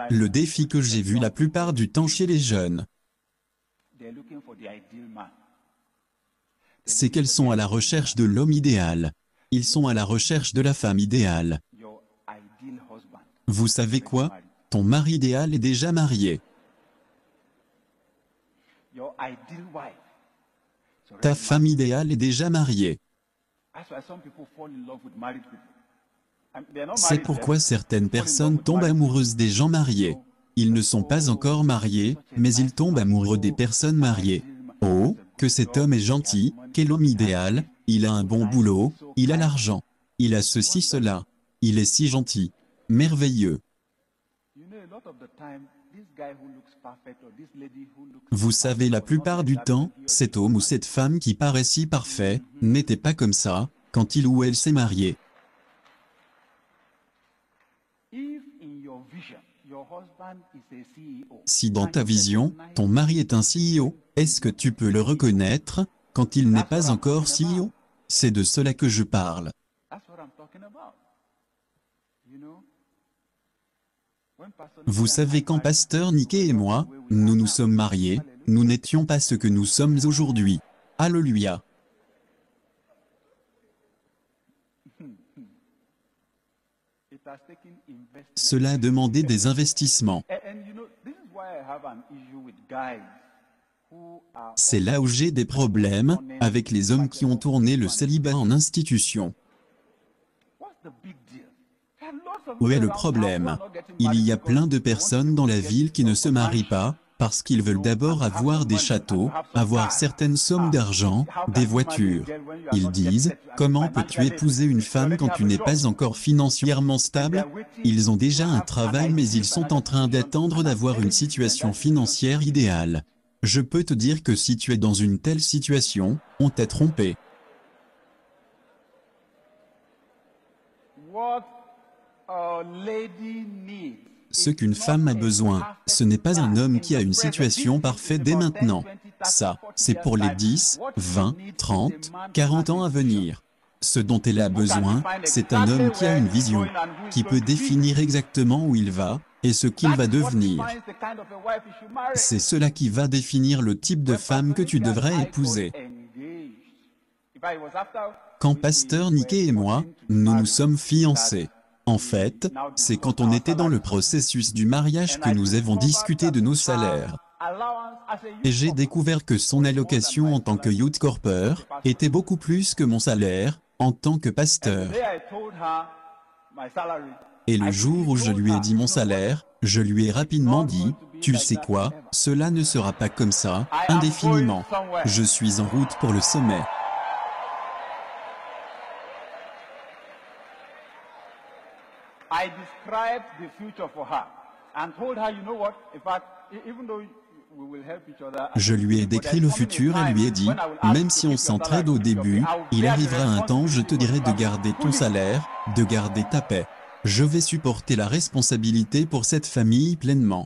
Le défi que j'ai vu la plupart du temps chez les jeunes, c'est qu'elles sont à la recherche de l'homme idéal. Ils sont à la recherche de la femme idéale. Vous savez quoi? Ton mari idéal est déjà marié. Ta femme idéale est déjà mariée. C'est pourquoi certaines personnes tombent amoureuses des gens mariés. Ils ne sont pas encore mariés, mais ils tombent amoureux des personnes mariées. Oh, que cet homme est gentil, quel homme idéal, il a un bon boulot, il a l'argent, il a ceci, cela, il est si gentil, merveilleux. Vous savez, la plupart du temps, cet homme ou cette femme qui paraît si parfait, n'était pas comme ça, quand il ou elle s'est marié. Si dans ta vision, ton mari est un CEO, est-ce que tu peux le reconnaître, quand il n'est pas encore CEO? C'est de cela que je parle. Vous savez, quand Pasteur Nicky et moi, nous nous sommes mariés, nous n'étions pas ce que nous sommes aujourd'hui. Alléluia. Cela a demandé des investissements. C'est là où j'ai des problèmes avec les hommes qui ont tourné le célibat en institution. Où est le problème? Il y a plein de personnes dans la ville qui ne se marient pas, parce qu'ils veulent d'abord avoir des châteaux, avoir certaines sommes d'argent, des voitures. Ils disent, comment peux-tu épouser une femme quand tu n'es pas encore financièrement stable? Ils ont déjà un travail, mais ils sont en train d'attendre d'avoir une situation financière idéale. Je peux te dire que si tu es dans une telle situation, on t'a trompé. Ce qu'une femme a besoin, ce n'est pas un homme qui a une situation parfaite dès maintenant. Ça, c'est pour les 10, 20, 30, 40 ans à venir. Ce dont elle a besoin, c'est un homme qui a une vision, qui peut définir exactement où il va, et ce qu'il va devenir. C'est cela qui va définir le type de femme que tu devrais épouser. Quand Pasteur Nicky et moi, nous nous sommes fiancés. En fait, c'est quand on était dans le processus du mariage que nous avons discuté de nos salaires. Et j'ai découvert que son allocation en tant que youth corper était beaucoup plus que mon salaire en tant que pasteur. Et le jour où je lui ai dit mon salaire, je lui ai rapidement dit, tu sais quoi, cela ne sera pas comme ça, indéfiniment. Je suis en route pour le sommet. I described the future for her and told her, you know what, in fact, even though we will help each other. Je lui ai décrit le futur et lui ai dit, même si on s'entraide au début, il arrivera un temps où je te dirai de garder ton salaire, de garder ta paix. Je vais supporter la responsabilité pour cette famille pleinement.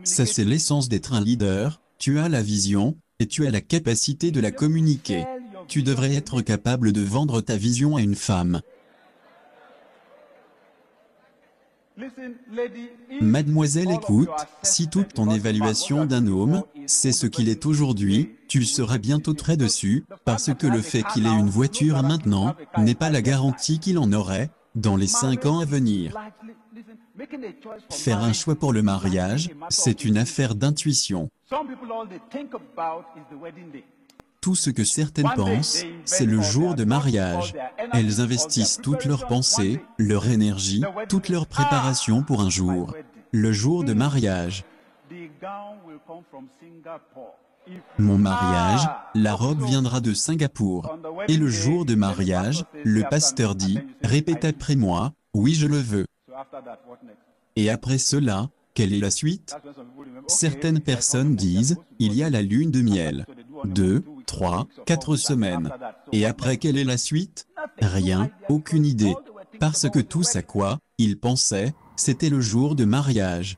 Ça, c'est l'essence d'être un leader. Tu as la vision et tu as la capacité de la communiquer. Tu devrais être capable de vendre ta vision à une femme. Mademoiselle, écoute, si toute ton évaluation d'un homme, c'est ce qu'il est aujourd'hui, tu seras bientôt très dessus, parce que le fait qu'il ait une voiture maintenant, n'est pas la garantie qu'il en aurait, dans les 5 ans à venir. Faire un choix pour le mariage, c'est une affaire d'intuition. Tout ce que certaines pensent, c'est le jour de mariage. Elles investissent toutes leurs pensées, leur énergie, toute leur préparation pour un jour. Le jour de mariage. Mon mariage, la robe viendra de Singapour. Et le jour de mariage, le pasteur dit, répète après moi, oui je le veux. Et après cela, quelle est la suite? Certaines personnes disent, il y a la lune de miel. 2, 3, 4 semaines. Et après, quelle est la suite? Rien, aucune idée. Parce que tout ça quoi, ils pensaient, c'était le jour de mariage.